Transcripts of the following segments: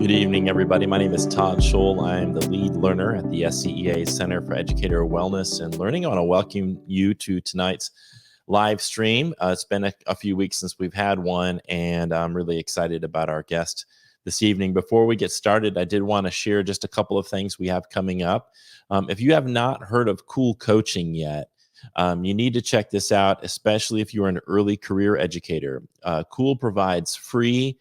Good evening, everybody. My name is Todd Scholl. I'm the lead learner at the SCEA Center for Educator Wellness and Learning. I want to welcome you to tonight's live stream. It's been a few weeks since we've had one, and I'm really excited about our guest this evening. Before we get started, I did want to share just a couple of things we have coming up. If you have not heard of Cool Coaching yet, you need to check this out, especially if you're an early career educator. Cool provides free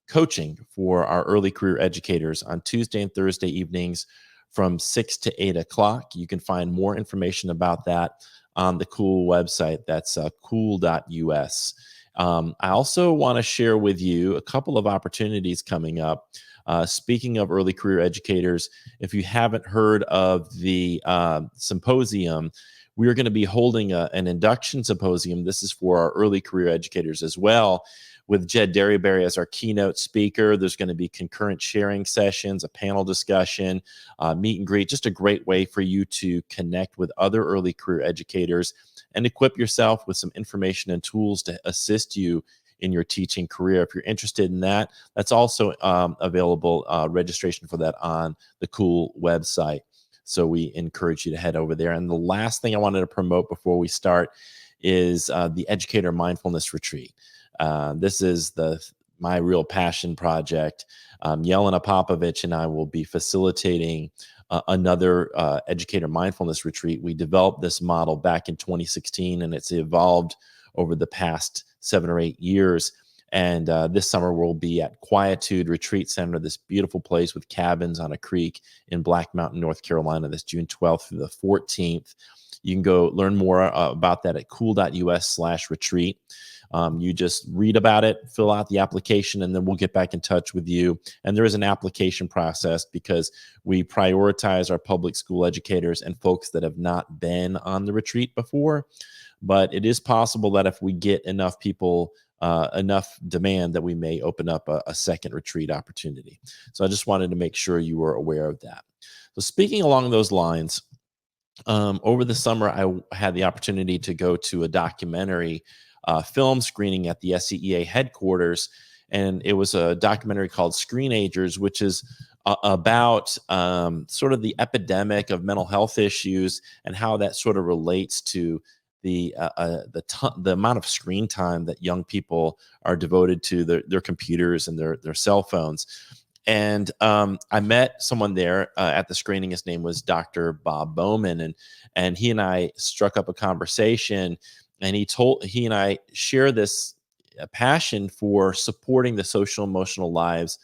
coaching for our early career educators on Tuesday and Thursday evenings from 6 to 8 o'clock. You can find more information about that on the Cool website. That's cool.us. I also want to share with you a couple of opportunities coming up. Speaking of early career educators, if you haven't heard of the symposium, we are going to be holding an induction symposium. This is for our early career educators as well, with Jed Derryberry as our keynote speaker. There's going to be concurrent sharing sessions, a panel discussion, meet and greet, just a great way for you to connect with other early career educators and equip yourself with some information and tools to assist you in your teaching career. If you're interested in that, that's also available, registration for that on the Cool website. So we encourage you to head over there. And the last thing I wanted to promote before we start is the Educator Mindfulness Retreat. This is my real passion project. Yelena Popovich and I will be facilitating another Educator Mindfulness Retreat. We developed this model back in 2016, and it's evolved over the past 7 or 8 years. And this summer we'll be at Quietude Retreat Center, this beautiful place with cabins on a creek in Black Mountain, North Carolina. This June 12th through the 14th. You can go learn more about that at cool.us/retreat. You just read about it, fill out the application, and then we'll get back in touch with you. And there is an application process because we prioritize our public school educators and folks that have not been on the retreat before. But it is possible that if we get enough people, enough demand, that we may open up a second retreat opportunity. So I just wanted to make sure you were aware of that. So speaking along those lines, over the summer, I had the opportunity to go to a documentary film screening at the SCEA headquarters, and it was a documentary called Screenagers, which is about sort of the epidemic of mental health issues and how that sort of relates to the amount of screen time that young people are devoted to their computers and their cell phones. And I met someone there at the screening. His name was Dr. Bob Bowman, and he and I struck up a conversation. And he and I share this passion for supporting the social emotional lives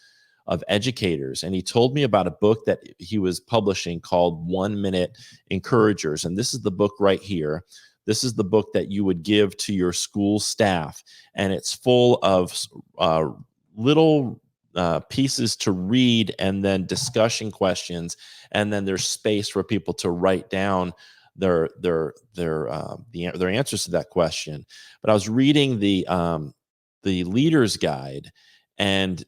of educators. And he told me about a book that he was publishing called 1 Minute Encouragers. And this is the book right here. This is the book that you would give to your school staff. And it's full of little pieces to read, and then discussion questions. And then there's space for people to write down their answers to that question. But I was reading the leader's guide, and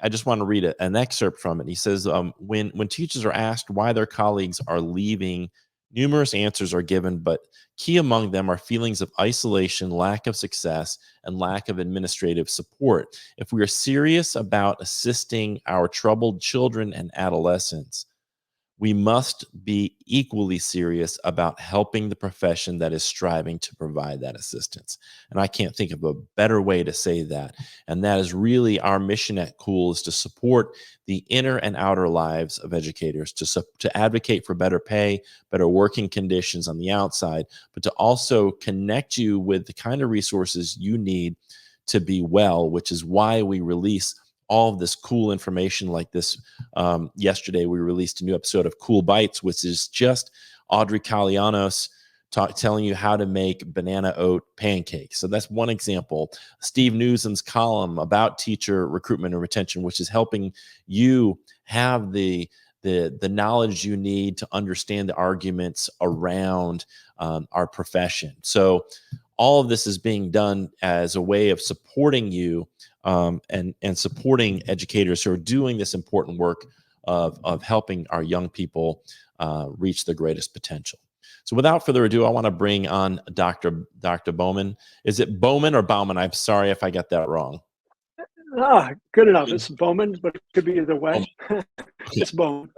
I just want to read an excerpt from it. He says, when teachers are asked why their colleagues are leaving, numerous answers are given, but key among them are feelings of isolation, lack of success, and lack of administrative support. If we are serious about assisting our troubled children and adolescents, we must be equally serious about helping the profession that is striving to provide that assistance. And I can't think of a better way to say that. And that is really our mission at Cool, is to support the inner and outer lives of educators, to advocate for better pay, better working conditions on the outside, but to also connect you with the kind of resources you need to be well, which is why we release all of this cool information like this. Yesterday, we released a new episode of Cool Bites, which is just Audrey Kalianos telling you how to make banana oat pancakes. So that's one example. Steve Newsom's column about teacher recruitment and retention, which is helping you have the knowledge you need to understand the arguments around our profession. So all of this is being done as a way of supporting you and supporting educators who are doing this important work of helping our young people reach their greatest potential. So without further ado, I want to bring on Dr. Bowman. Is it Bowman or Bowman? I'm sorry if I got that wrong. Good enough. It's Bowman, but it could be either Oh, way. okay. It's Bowman.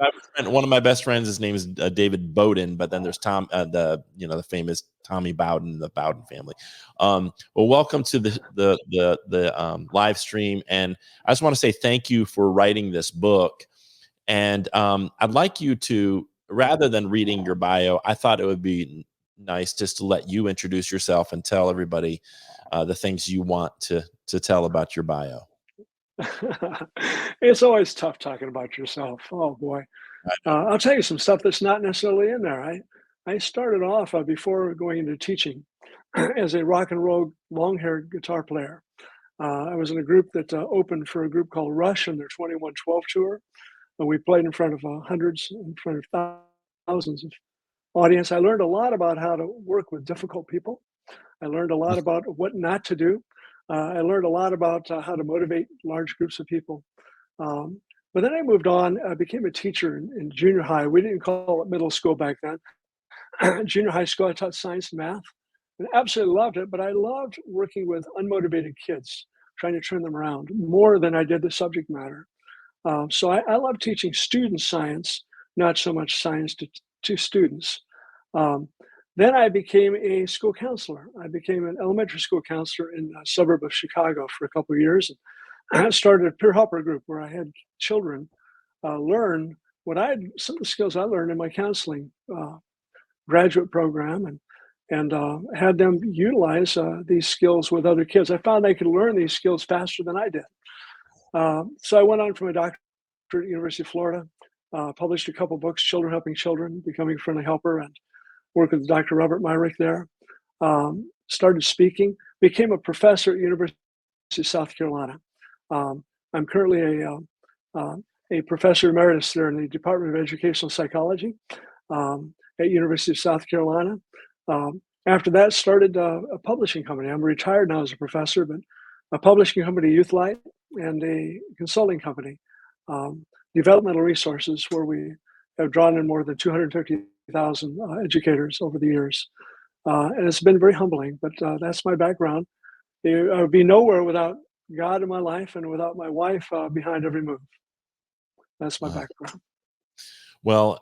One of my best friends, his name is David Bowden, but then there's Tom, the famous Tommy Bowden, the Bowden family. Well, welcome to the live stream, and I just want to say thank you for writing this book. And I'd like you to, rather than reading your bio, I thought it would be nice just to let you introduce yourself and tell everybody the things you want to tell about your bio. It's always tough talking about yourself. Oh boy. I I'll tell you some stuff that's not necessarily in there. I started off before going into teaching as a rock and roll long-haired guitar player. I was in a group that opened for a group called Rush and their 2112 tour. We played in front of hundreds, in front of thousands of audience. I learned a lot about how to work with difficult people. I learned a lot about what not to do. I learned a lot about how to motivate large groups of people. Um, but then I moved on. I became a teacher in junior high. We didn't call it middle school back then. Junior high school, I taught science and math and absolutely loved it. But I loved working with unmotivated kids, trying to turn them around more than I did the subject matter. So I love teaching student science, not so much science to students. Um, then I became a school counselor. I became an elementary school counselor in a suburb of Chicago for a couple of years. And I started a peer helper group where I had children learn some of the skills I learned in my counseling graduate program, and had them utilize these skills with other kids. I found I could learn these skills faster than I did. So I went on for my doctorate at the University of Florida, published a couple books, Children Helping Children, Becoming a Friendly Helper, and worked with Dr. Robert Myrick there. Started speaking, became a professor at University of South Carolina. I'm currently a professor emeritus there in the Department of Educational Psychology at University of South Carolina. After that, started a publishing company. I'm retired now as a professor, but a publishing company, Youth Light, and a consulting company, Developmental Resources, where we have drawn in more than 250,000 educators over the years. And it's been very humbling, but that's my background. I would be nowhere without God in my life and without my wife behind every move. That's my Wow. background. Well,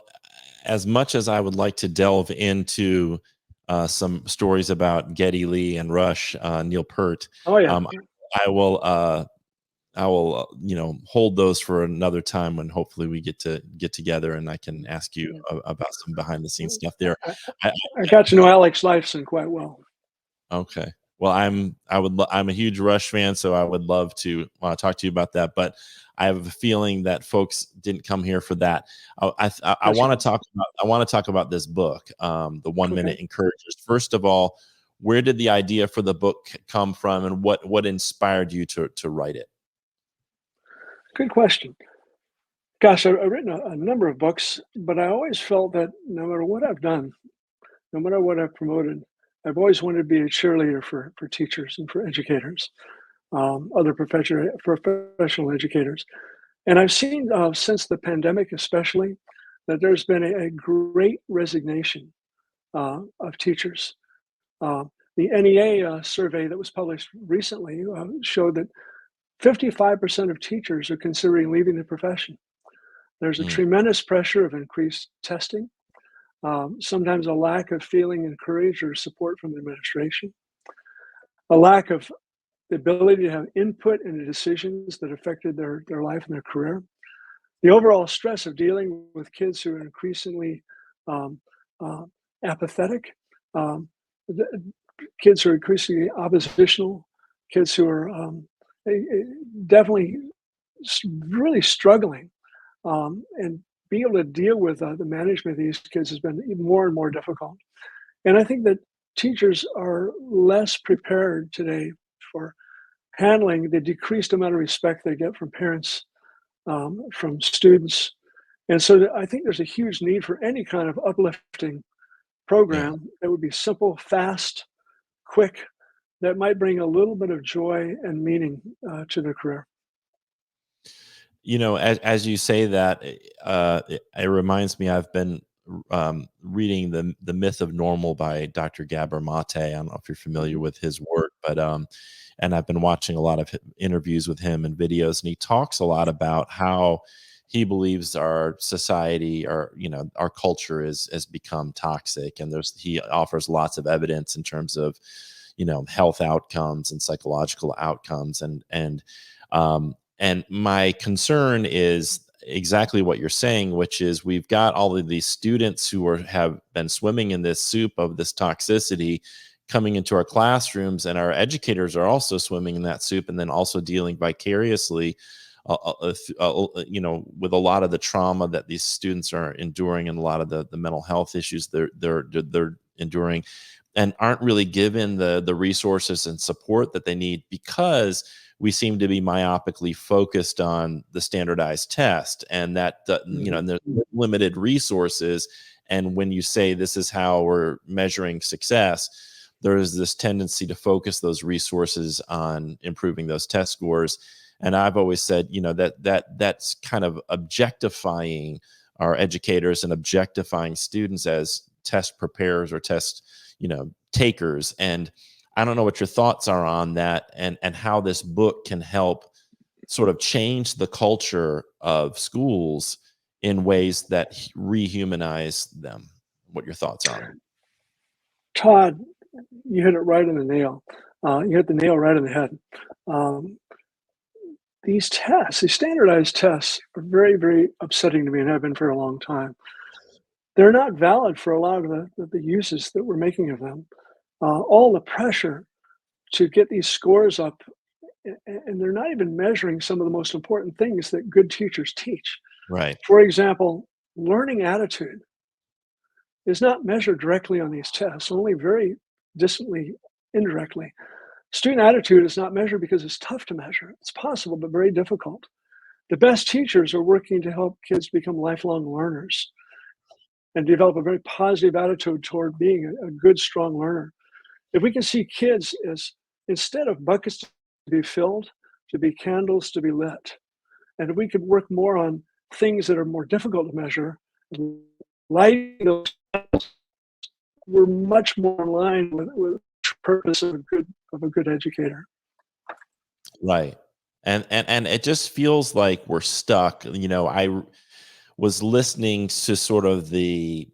as much as I would like to delve into some stories about Geddy Lee and Rush, Neil Peart, Oh, yeah. um, I will hold those for another time when hopefully we get together and I can ask you about some behind the scenes stuff there. I, I, I got to know Alex Lifeson quite well. Okay. Well, I'm a huge Rush fan, so I would love to talk to you about that. But I have a feeling that folks didn't come here for that. I want to talk about this book, the 1 Minute Okay. Encouragers. First of all, where did the idea for the book come from, and what inspired you to write it? Good question. Gosh, I've written a number of books, but I always felt that no matter what I've done, no matter what I've promoted, I've always wanted to be a cheerleader for teachers and for educators, other professional educators. And I've seen since the pandemic, especially, that there's been a great resignation of teachers. Uh, the NEA survey that was published recently showed that 55% of teachers are considering leaving the profession. There's a Mm, tremendous pressure of increased testing, sometimes a lack of feeling encouraged or support from the administration, a lack of the ability to have input into decisions that affected their life and their career, the overall stress of dealing with kids who are increasingly um, uh, apathetic, um, the, kids who are increasingly oppositional, kids who are definitely really struggling, and being able to deal with the management of these kids has been even more and more difficult. And I think that teachers are less prepared today for handling the decreased amount of respect they get from parents, from students. And so I think there's a huge need for any kind of uplifting yeah. program that would be simple, fast, quick, that might bring a little bit of joy and meaning to their career. As you say that, it reminds me. I've been reading the Myth of Normal by Dr. Gabor Mate. I don't know if you're familiar with his work, but and I've been watching a lot of interviews with him and videos, and he talks a lot about how he believes our society, or our culture has become toxic, and he offers lots of evidence in terms of health outcomes and psychological outcomes, and my concern is exactly what you're saying, which is we've got all of these students who have been swimming in this soup of this toxicity coming into our classrooms, and our educators are also swimming in that soup, and then also dealing vicariously with a lot of the trauma that these students are enduring, and a lot of the mental health issues they're enduring, and aren't really given the resources and support that they need, because we seem to be myopically focused on the standardized test, and that and there's limited resources. And when you say this is how we're measuring success, there is this tendency to focus those resources on improving those test scores. And I've always said, that's kind of objectifying our educators and objectifying students as test preparers or test, takers. And I don't know what your thoughts are on that, and how this book can help sort of change the culture of schools in ways that rehumanize them. What your thoughts are on it? Todd, you hit it right on the nail. You hit the nail right on the head. Um, these tests, these standardized tests, are very, very upsetting to me, and have been for a long time. They're not valid for a lot of the uses that we're making of them. All the pressure to get these scores up, and they're not even measuring some of the most important things that good teachers teach. Right. For example, learning attitude is not measured directly on these tests, only very distantly, indirectly. Student attitude is not measured because it's tough to measure. It's possible, but very difficult. The best teachers are working to help kids become lifelong learners and develop a very positive attitude toward being a good, strong learner. If we can see kids as, instead of buckets to be filled, to be candles to be lit, and if we could work more on things that are more difficult to measure, lighting those, we're much more in line with the purpose of a good educator. Right. And it just feels like we're stuck. I was listening to sort of the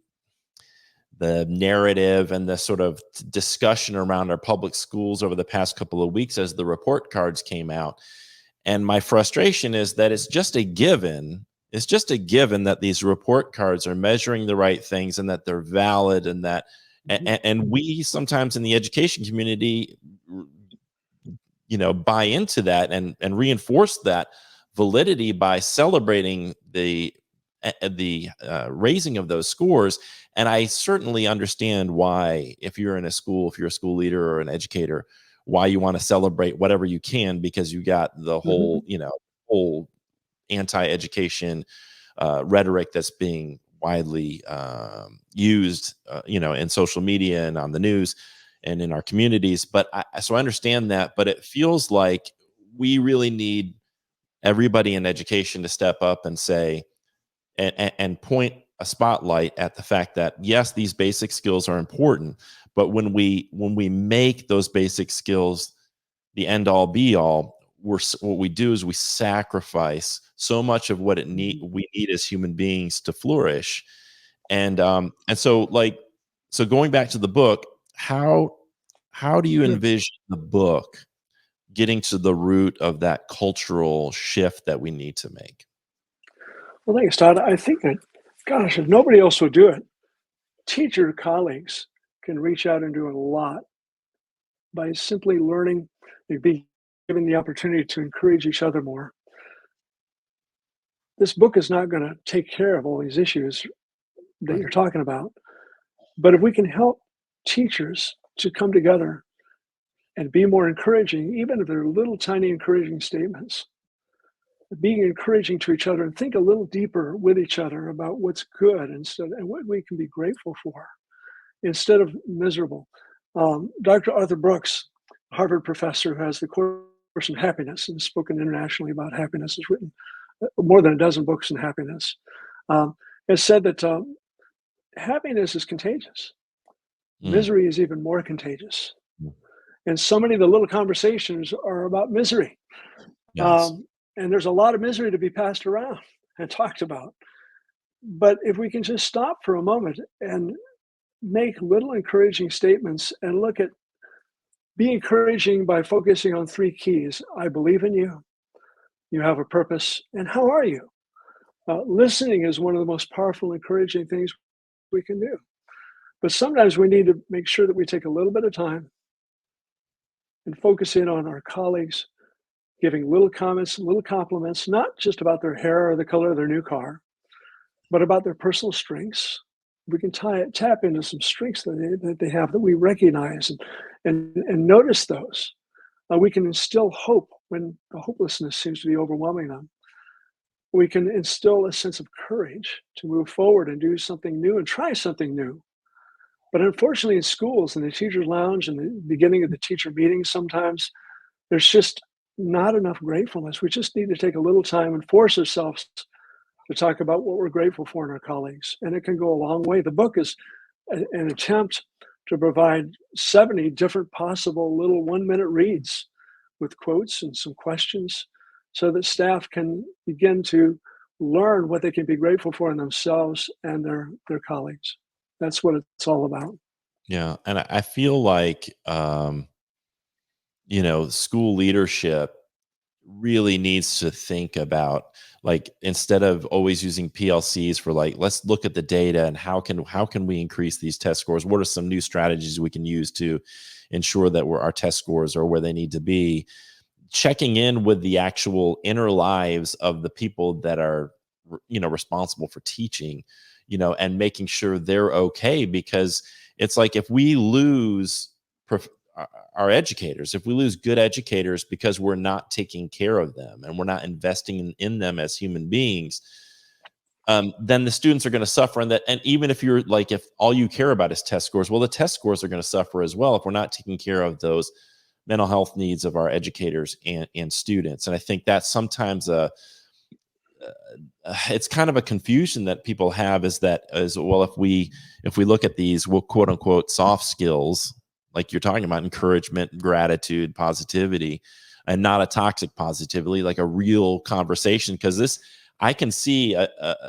narrative and the sort of discussion around our public schools over the past couple of weeks as the report cards came out. And my frustration is that it's just a given. It's just a given that these report cards are measuring the right things, and that they're valid, and that and we sometimes in the education community buy into that, and reinforce that validity by celebrating the raising of those scores. And I certainly understand why, if you're in a school, if you're a school leader or an educator, why you want to celebrate whatever you can, because you got the whole whole anti-education rhetoric that's being widely used in social media and on the news and in our communities. But so I understand that, but it feels like we really need everybody in education to step up and say, and point a spotlight at the fact that, yes, these basic skills are important, but when we make those basic skills the end all be all, what we do is we sacrifice so much of what we need as human beings to flourish. And so going back to the book, how do you Sure. envision the book getting to the root of that cultural shift that we need to make? Well, thanks, Todd. I think that, gosh, if nobody else would do it, teacher colleagues can reach out and do a lot by simply learning and be given the opportunity to encourage each other more. This book is not going to take care of all these issues that Right. you're talking about, but if we can help teachers to come together and be more encouraging, even if they're little tiny encouraging statements, being encouraging to each other, and think a little deeper with each other about what's good instead and what we can be grateful for instead of miserable. Dr. Arthur Brooks, Harvard professor who has the course in happiness and has spoken internationally about happiness, has written more than a dozen books in happiness, has said that happiness is contagious. Mm. Misery is even more contagious. And so many of the little conversations are about misery. Yes. Um, and there's a lot of misery to be passed around and talked about. But if we can just stop for a moment and make little encouraging statements and be encouraging by focusing on three keys. I believe in you. You have a purpose. And how are you? Listening is one of the most powerful, encouraging things we can do. But sometimes we need to make sure that we take a little bit of time and focus in on our colleagues, giving little comments, little compliments, not just about their hair or the color of their new car, but about their personal strengths. We can tap into some strengths that they have that we recognize and notice those. We can instill hope when the hopelessness seems to be overwhelming them. We can instill a sense of courage to move forward and do something new and try something new. But unfortunately, in schools, in the teacher's lounge, and the beginning of the teacher meetings, sometimes there's just not enough gratefulness. We just need to take a little time and force ourselves to talk about what we're grateful for in our colleagues. And it can go a long way. The book is an attempt to provide 70 different possible little 1-minute reads with quotes and some questions so that staff can begin to learn what they can be grateful for in themselves and their colleagues. That's what it's all about. Yeah. And I feel like, school leadership really needs to think about, like, instead of always using PLCs for, like, let's look at the data and how can we increase these test scores? What are some new strategies we can use to ensure that our test scores are where they need to be? Checking in with the actual inner lives of the people that are responsible for teaching, and making sure they're okay, because it's like, if we lose our educators, if we lose good educators because we're not taking care of them and we're not investing in them as human beings, then the students are going to suffer. And even if you're like, if all you care about is test scores, well, the test scores are going to suffer as well if we're not taking care of those mental health needs of our educators and students. And I think that's sometimes it's kind of a confusion that people have, is well, if we look at these, well, quote unquote soft skills, like you're talking about, encouragement, gratitude, positivity, and not a toxic positivity, like a real conversation. Because I can see a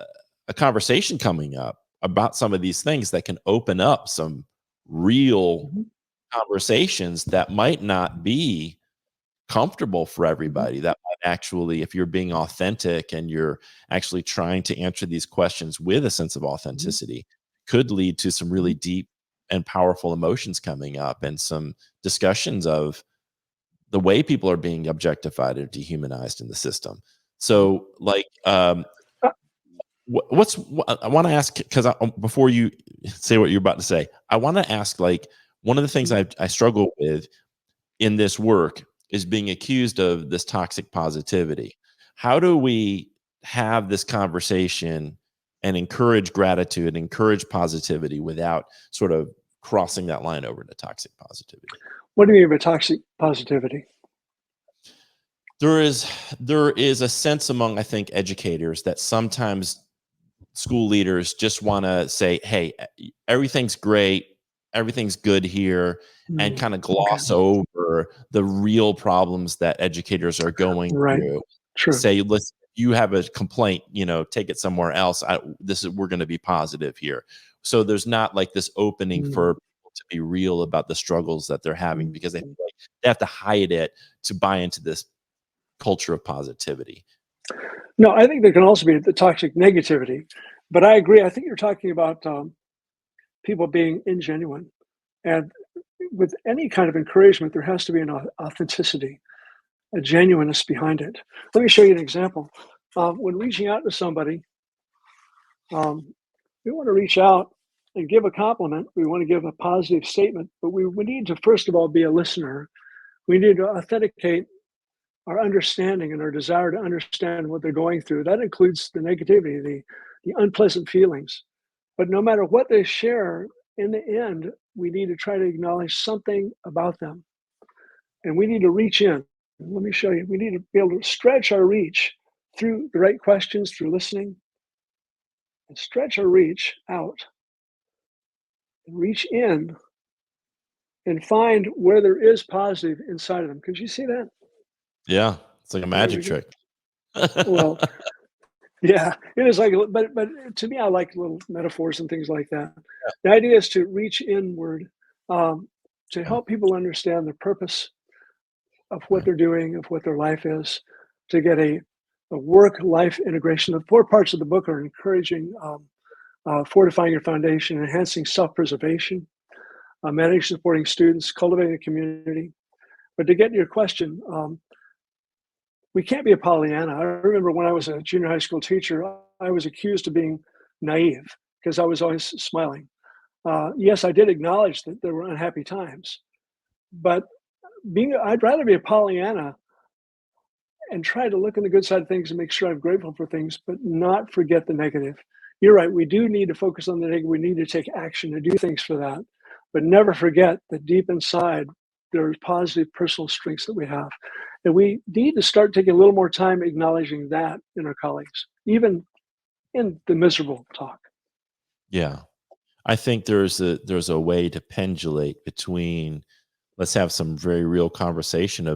conversation coming up about some of these things that can open up some real Mhm, conversations that might not be comfortable for mhm, everybody. That might actually, if you're being authentic and you're actually trying to answer these questions with a sense of mhm, authenticity, could lead to some really mhm, deep and powerful emotions coming up, and some discussions of the way people are being objectified or dehumanized in the system. mhm. So, like, Uh, I want to ask, because before you say what you're about to say, I want to ask, like, one of the things mhm, I struggle with in this work is being accused of this toxic positivity. How do we have this conversation and encourage gratitude, encourage positivity without sort of crossing that line over to toxic positivity? what do you mean by toxic positivity? There is there is a sense among, I think, educators that sometimes school leaders just want to say, "Hey, everything's great, everything's good here," and Mm, kind of okay, gloss over the real problems that educators are going right, through. true. Say, "Listen, you have a complaint, take it somewhere else. We're going to be positive here." So there's not like this opening Mm, for people to be real about the struggles that they're having, mm, because they feel mm. like they have to hide it to buy into this culture of positivity. No, I think there can also be the toxic negativity, but I agree. I think you're talking about people being ingenuine, and with any kind of encouragement, there has to be an authenticity, a genuineness behind it. Let me show you an example. When reaching out to somebody, um, we want to reach out and give a compliment. We want to give a positive statement, but we need to, first of all, be a listener. We need to authenticate our understanding and our desire to understand what they're going through. That includes the negativity, the unpleasant feelings. But no matter what they share, in the end, we need to try to acknowledge something about them. And we need to reach in. Let me show you. We need to be able to stretch our reach through the right questions, through listening, and stretch our reach out and reach in and find where there is positive inside of them. Could you see that? Yeah, it's like a Right? magic trick. Well, yeah, it is like, but to me, I like little metaphors and things like that. The idea is to reach inward, um, to Yeah, help people understand the purpose of what right. they're doing, of what their life is, to get a work-life integration. The 4 parts of the book are encouraging, fortifying your foundation, enhancing self-preservation, managing supporting students, cultivating a community. But to get to your question, we can't be a Pollyanna. I remember when I was a junior high school teacher, I was accused of being naive because I was always smiling. Yes, I did acknowledge that there were unhappy times, but I'd rather be a Pollyanna and try to look on the good side of things and make sure I'm grateful for things, but not forget the negative. You're right. We do need to focus on the negative. We need to take action to do things for that, but never forget that deep inside, there's positive personal strengths that we have. And we need to start taking a little more time acknowledging that in our colleagues, even in the miserable talk. Yeah. I think there's a way to pendulate between, let's have some very real conversations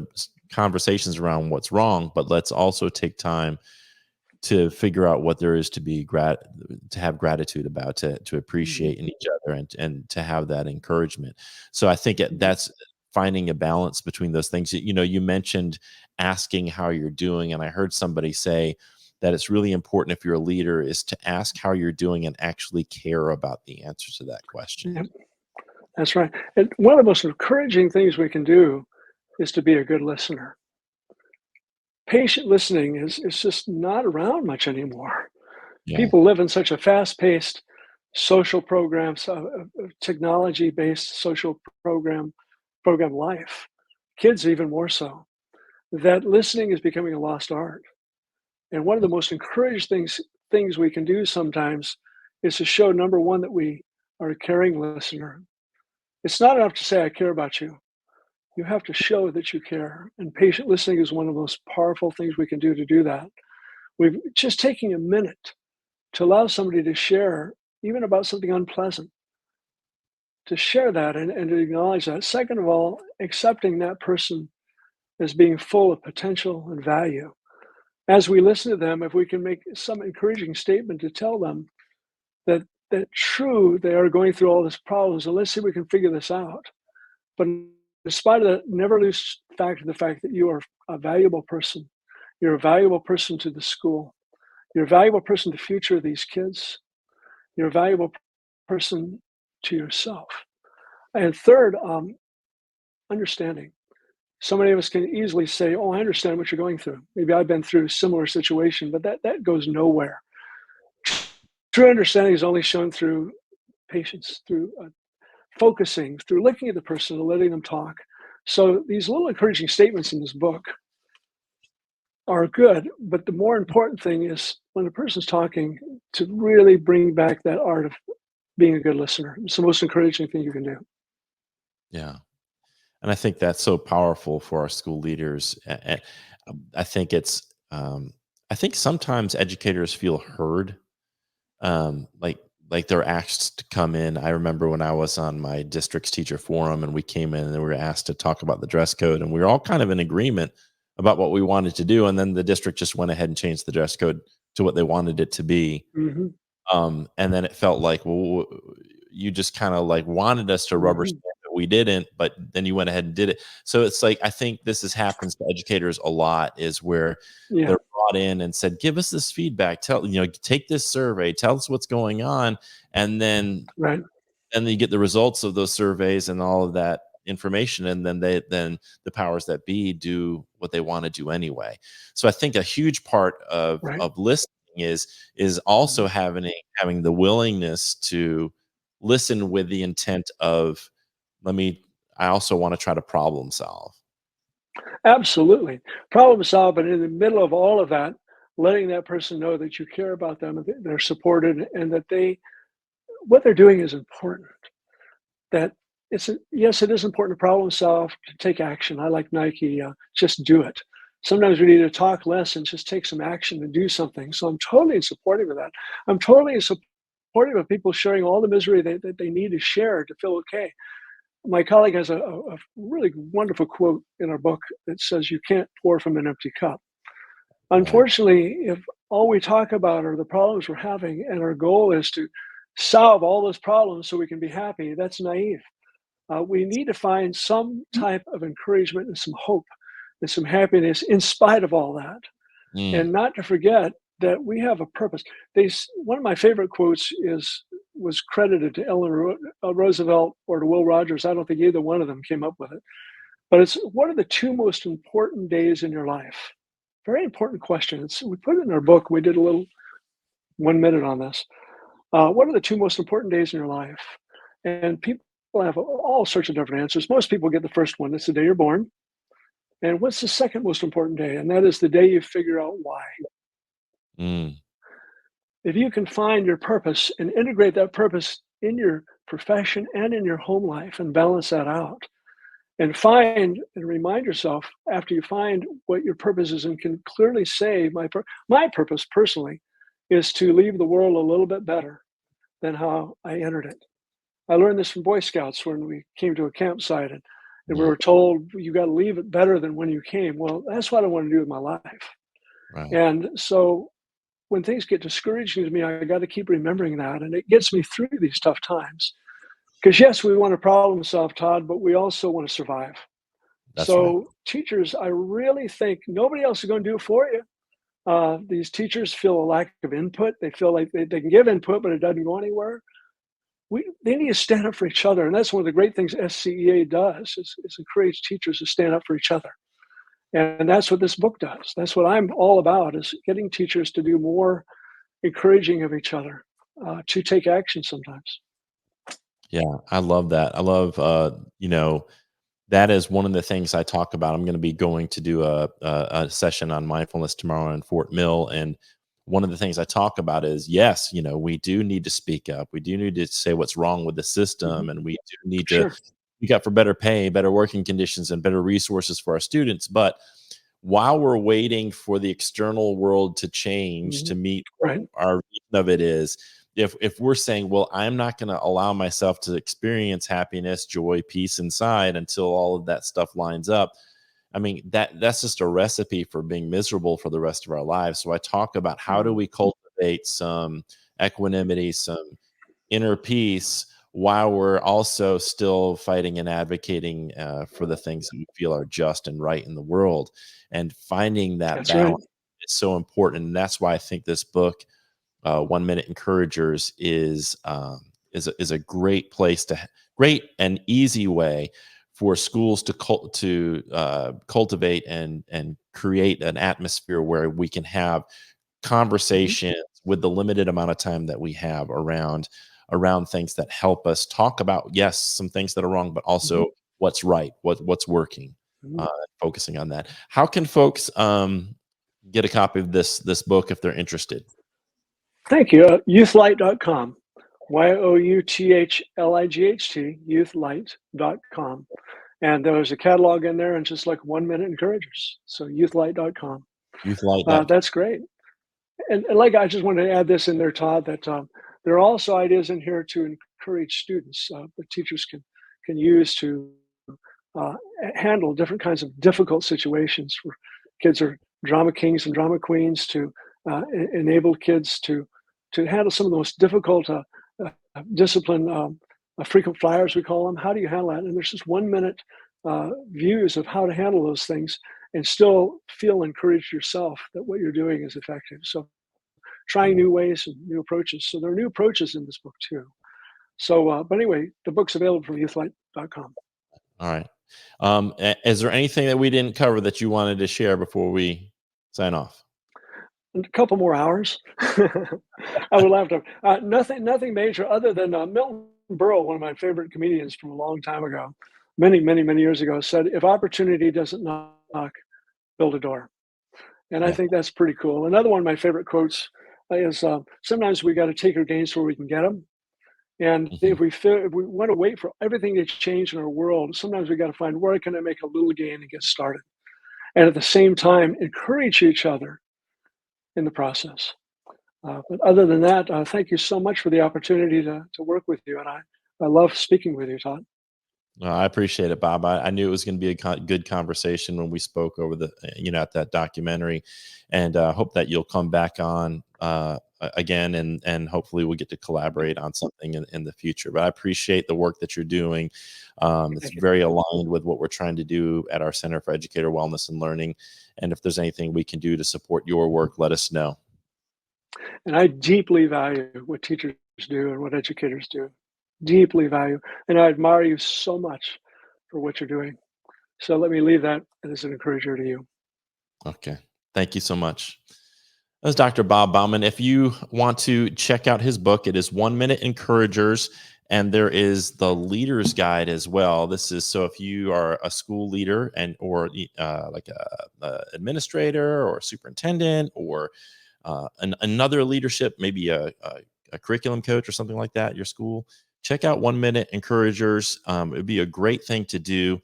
around what's wrong, but let's also take time to figure out what there is to be to have gratitude about, to Mhm, appreciate in each other, and to have that encouragement. So I think mhm. that's finding a balance between those things. You mentioned asking how you're doing, and I heard somebody say that it's really important, if you're a leader, is to ask how you're doing and actually care about the answer to that question. Yep, that's right. And one of the most encouraging things we can do is to be a good listener. Patient listening is just not around much anymore. Yeah. People live in such a fast-paced social program, technology-based social program life. Kids even more so. That listening is becoming a lost art. And one of the most encouraged things we can do sometimes is to show, number one, that we are a caring listener. It's not enough to say I care about you. You have to show that you care. And patient listening is one of the most powerful things we can do to do that. We've just taking a minute to allow somebody to share, even about something unpleasant, to share that and to acknowledge that. Second of all, accepting that person as being full of potential and value. As we listen to them, if we can make some encouraging statement to tell them that true, they are going through all these problems, and let's see if we can figure this out. But in spite of that, never lose fact of the fact that you are a valuable person. You're a valuable person to the school. You're a valuable person to the future of these kids. You're a valuable person to yourself. And third, understanding. So many of us can easily say, "Oh, I understand what you're going through. Maybe I've been through a similar situation," but that goes nowhere. True understanding is only shown through patience, through focusing, through looking at the person and letting them talk. So these little encouraging statements in this book are good, but the more important thing is when a person's talking to really bring back that art of being a good listener. It's the most encouraging thing you can do. Yeah. And I think that's so powerful for our school leaders. I think I think sometimes educators feel heard, like they're asked to come in. I remember when I was on my district's teacher forum and we came in and we were asked to talk about the dress code, and we were all kind of in agreement about what we wanted to do. And then the district just went ahead and changed the dress code to what they wanted it to be. Hmm. And then it felt like, well, you just kind of like wanted us to rubber Hmm. stamp it. We didn't, but then you went ahead and did it. So it's like, I think happens to educators a lot, is where Yeah, they're brought in and said, give us this feedback. Take this survey, tell us what's going on. And right, then you get the results of those surveys and all of that information. And then the powers that be do what they want to do anyway. So I think a huge part right. of listening is also Mhm. having the willingness to listen with the intent of, let me I also want to try to problem solve. Absolutely. Problem solve, but in the middle of all of that, letting that person know that you care about them and that they're supported and that what they're doing is important. That yes, it is important to problem solve, to take action. I like Nike, just do it. Sometimes we need to talk less and just take some action and do something. So I'm totally supportive of that. I'm totally supportive of people sharing all the misery that they need to share to feel okay. my colleague has a really wonderful quote in our book that says, "You can't pour from an empty cup." Right. Unfortunately, if all we talk about are the problems we're having and our goal is to solve all those problems so we can be happy, that's naive. We need to find some type of encouragement and some hope and some happiness in spite of all that. Mm. And not to forget that we have a purpose. One of my favorite quotes was credited to Roosevelt or to Will Rogers. I don't think either one of them came up with it. But it's, what are the two most important days in your life? Very important question. We put it in our book. We did a little 1 minute on this. What are the two most important days in your life? And people have all sorts of different answers. Most people get the first one. It's the day you're born. And what's the second most important day? And that is the day you figure out why. Mm. If you can find your purpose and integrate that purpose in your profession and in your home life and balance that out, and find and remind yourself after you find what your purpose is and can clearly say, my purpose personally is to leave the world a little bit better than how I entered it. I learned this from Boy Scouts when we came to a campsite, and we Mm. were told, you got to leave it better than when you came. Well, that's what I want to do with my life. Right. And so when things get discouraging to me, I got to keep remembering that. And it gets me through these tough times. Because yes, we want to problem solve, Todd, but we also want to survive. That's right. So teachers, I really think nobody else is going to do it for you. These teachers feel a lack of input. They feel like they can give input, but it doesn't go anywhere. They need to stand up for each other. And that's one of the great things SCEA does is encourage teachers to stand up for each other. And that's what this book does. That's what I'm all about, is getting teachers to do more encouraging of each other, to take action sometimes. Yeah, I love that. I love, that is one of the things I talk about. I'm going to be going to do a session on mindfulness tomorrow in Fort Mill, and one of the things I talk about is, yes, we do need to speak up. We do need to say what's wrong with the system, Mhm. and we do need to Sure. speak up for better pay, better working conditions, and better resources for our students. But while we're waiting for the external world to change Mhm. to meet Right. our vision of it is, if we're saying, well, I'm not going to allow myself to experience happiness, joy, peace inside until all of that stuff lines up, I mean, that's just a recipe for being miserable for the rest of our lives. So I talk about how do Mhm. we cultivate some equanimity, some inner peace, while we're also still fighting and advocating for the things that we feel are just and right in the world. And finding that That's right. balance is so important. And that's why I think this book, 1 Minute Encouragers, is a great place great and easy way for schools to cultivate and create an atmosphere where we can have Mhm. conversations with the limited amount of time that we have around things that help us talk about, yes, some things that are wrong, but Mhm. also what's right, what's working. Mhm. uh, Focusing on that. How can folks get a copy of this book if they're interested? Thank you. Youthlight.com. Youthlight, youthlight.com. And there's a catalog in there and just like 1 minute encouragers. So youthlight.com. Youthlight.com. That's great. And like, I just wanted to add this in there, Todd, that there are also ideas in here to encourage students that teachers can use to uh, handle different kinds of difficult situations where kids are drama kings and drama queens, to enable kids to handle some of the most difficult discipline, frequent flyers, we call them. How do you handle that? And there's just 1 minute views of how to handle those things and still feel encouraged yourself that what you're doing is effective. So trying new ways and new approaches. So there are new approaches in this book too. So, but anyway, the book's available from youthlight.com. All right. Is there anything that we didn't cover that you wanted to share before we sign off? And a couple more hours. I would love to. Nothing major other than Milton Berle, one of my favorite comedians from a long time ago, many years ago, said, "If opportunity doesn't knock, build a door." And I Yeah. think that's pretty cool. Another one of my favorite quotes is, "Sometimes we got to take our gains where we can get them." And Mhm. if we want to wait for everything to change in our world, sometimes we got to find, where can I make a little gain and get started, and at the same time encourage each other in the process. But other than that, thank you so much for the opportunity to work with you. And I love speaking with you, Todd. I appreciate it, Bob. I knew it was going to be a good conversation when we spoke over the, at that documentary, and hope that you'll come back on again, and hopefully we'll get to collaborate on something in the future. But I appreciate the work that you're doing. It's Thank you. very aligned with what we're trying to do at our Center for Educator Wellness and Learning. And if there's anything we can do to support your work, let us know. And I deeply value what teachers do and what educators do. Deeply value. And I admire you so much for what you're doing. So let me leave that as an encourager to you. Okay. Thank you so much. That was Dr. Bob Bowman. If you want to check out his book, it is 1 Minute Encouragers, and there is the Leader's Guide as well. This is so if you are a school leader and or like a administrator or a superintendent or another leadership, maybe a curriculum coach or something like that at your school, check out 1 Minute Encouragers. It would be a great thing to do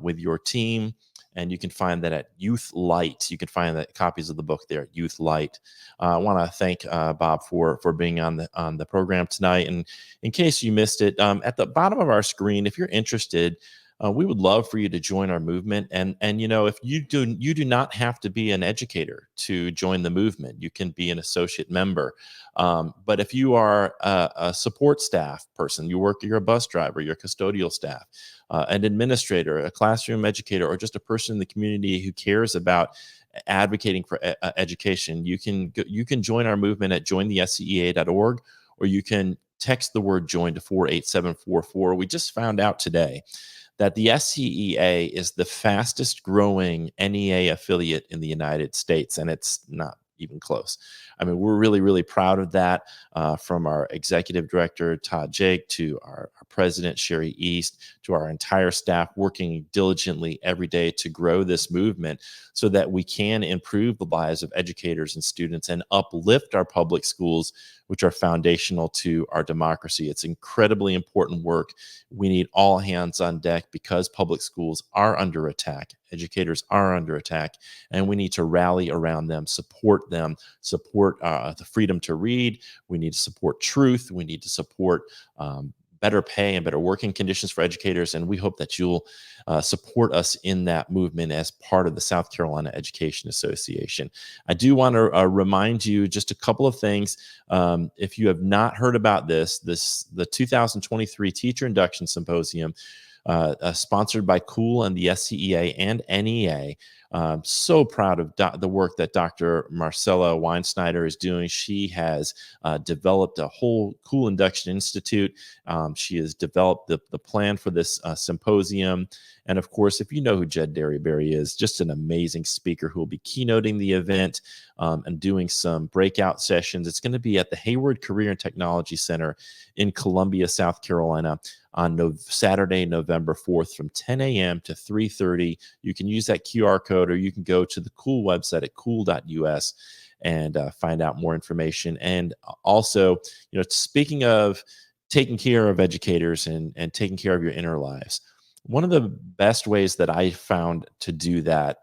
with your team. And you can find that at Youth Light. You can find that copies of the book there at Youth Light. I want to thank Bob for being on the program tonight. And in case you missed it, at the bottom of our screen, if you're interested, we would love for you to join our movement. And if you do not have to be an educator to join the movement. You can be an associate member. But if you are a support staff person, you're a bus driver, you're a custodial staff, an administrator, a classroom educator, or just a person in the community who cares about advocating for education, you can join our movement at jointhescea.org, or you can text the word join to 48744. We just found out today that the SCEA is the fastest growing NEA affiliate in the United States, and it's not even close. I mean, we're really, really proud of that, from our executive director, Todd Jake, to our president, Sherry East, to our entire staff working diligently every day to grow this movement so that we can improve the lives of educators and students and uplift our public schools, which are foundational to our democracy. It's incredibly important work. We need all hands on deck because public schools are under attack. Educators are under attack, and we need to rally around them, support the freedom to read. We need to support truth. We need to support better pay and better working conditions for educators. And we hope that you'll support us in that movement as part of the South Carolina Education Association. I do want to remind you just a couple of things. If you have not heard about the 2023 Teacher Induction Symposium, sponsored by COOL and the SCEA and NEA. So proud of the work that Dr. Marcella Weinsnyder is doing. She has developed a whole COOL Induction Institute. She has developed the plan for this symposium. And of course, if you know who Jed Derryberry is, just an amazing speaker who will be keynoting the event and doing some breakout sessions. It's going to be at the Hayward Career and Technology Center in Columbia, South Carolina, on Saturday, November 4th from 10 a.m. to 3:30. You can use that QR code, or you can go to the COOL website at cool.us and find out more information. And also, speaking of taking care of educators and taking care of your inner lives, one of the best ways that I found to do that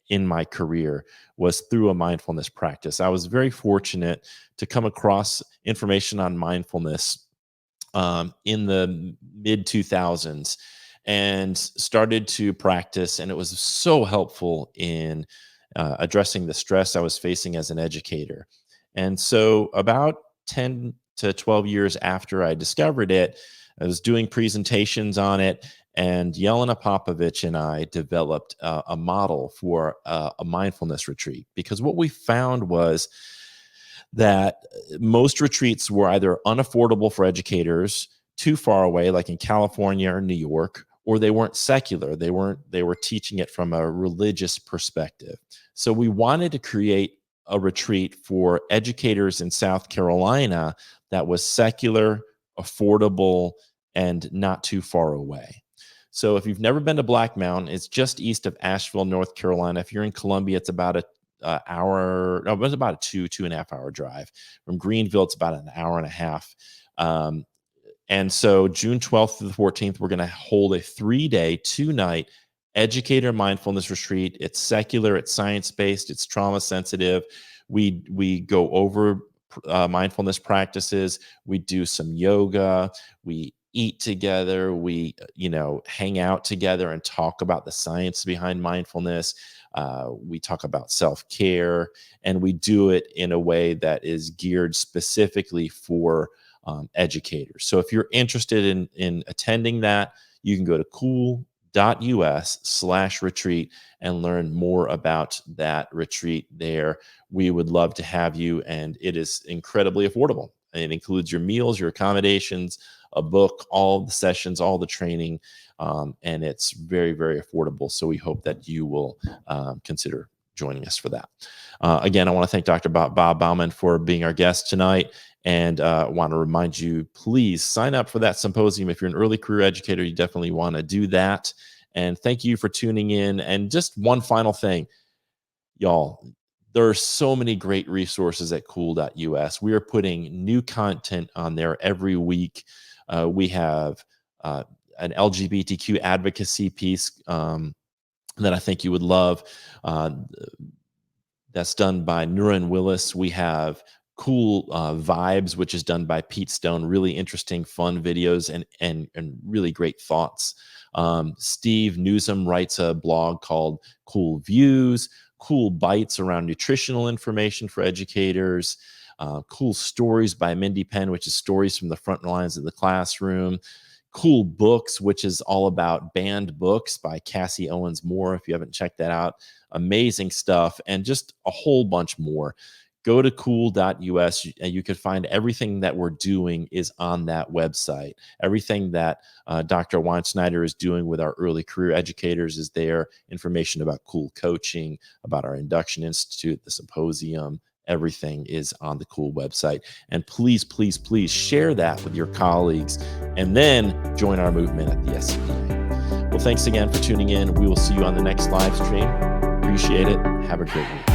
in my career was through a mindfulness practice. I was very fortunate to come across information on mindfulness in the mid 2000s and started to practice. And it was so helpful in addressing the stress I was facing as an educator. And so about 10 to 12 years after I discovered it, I was doing presentations on it, and Yelena Popovich and I developed a model for a mindfulness retreat, because what we found was that most retreats were either unaffordable for educators, too far away, like in California or New York, or they weren't secular. They were teaching it from a religious perspective. So we wanted to create a retreat for educators in South Carolina that was secular, affordable, and not too far away. So if you've never been to Black Mountain, it's just east of Asheville, North Carolina. If you're in Columbia, it's about hour. No, it was about a 2.5 hour drive. From Greenville, it's about an hour and a half. And so June 12th to the 14th, we're going to hold a 3-day, 2-night educator mindfulness retreat. It's secular, it's science-based, it's trauma sensitive. We go over mindfulness practices. We do some yoga. We eat together, we hang out together and talk about the science behind mindfulness. We talk about self-care, and we do it in a way that is geared specifically for educators. So if you're interested in attending that, you can go to cool.us/retreat and learn more about that retreat there. We would love to have you, and it is incredibly affordable. It includes your meals, your accommodations, a book, all the sessions, all the training, and it's very, very affordable. So we hope that you will consider joining us for that. Again, I want to thank Dr. Bob Bowman for being our guest tonight, and want to remind you, please sign up for that symposium. If you're an early career educator, you definitely want to do that. And thank you for tuning in. And just one final thing, y'all, there are so many great resources at cool.us. We are putting new content on there every week. We have an LGBTQ advocacy piece that I think you would love. That's done by Nura and Willis. We have Cool Vibes, which is done by Pete Stone. Really interesting, fun videos and really great thoughts. Steve Newsom writes a blog called Cool Views. Cool Bites around nutritional information for educators. Cool Stories by Mindy Penn, which is stories from the front lines of the classroom. Cool Books, which is all about banned books by Cassie Owens Moore. If you haven't checked that out, amazing stuff, and just a whole bunch more. Go to cool.us and you can find everything that we're doing is on that website. Everything that Dr. Weinsnyder is doing with our early career educators is there. Information about Cool Coaching, about our Induction Institute, the symposium, everything is on the Cool website. And please, please, please share that with your colleagues, and then join our movement at the SCEA. Well, thanks again for tuning in. We will see you on the next live stream. Appreciate it. Have a great week.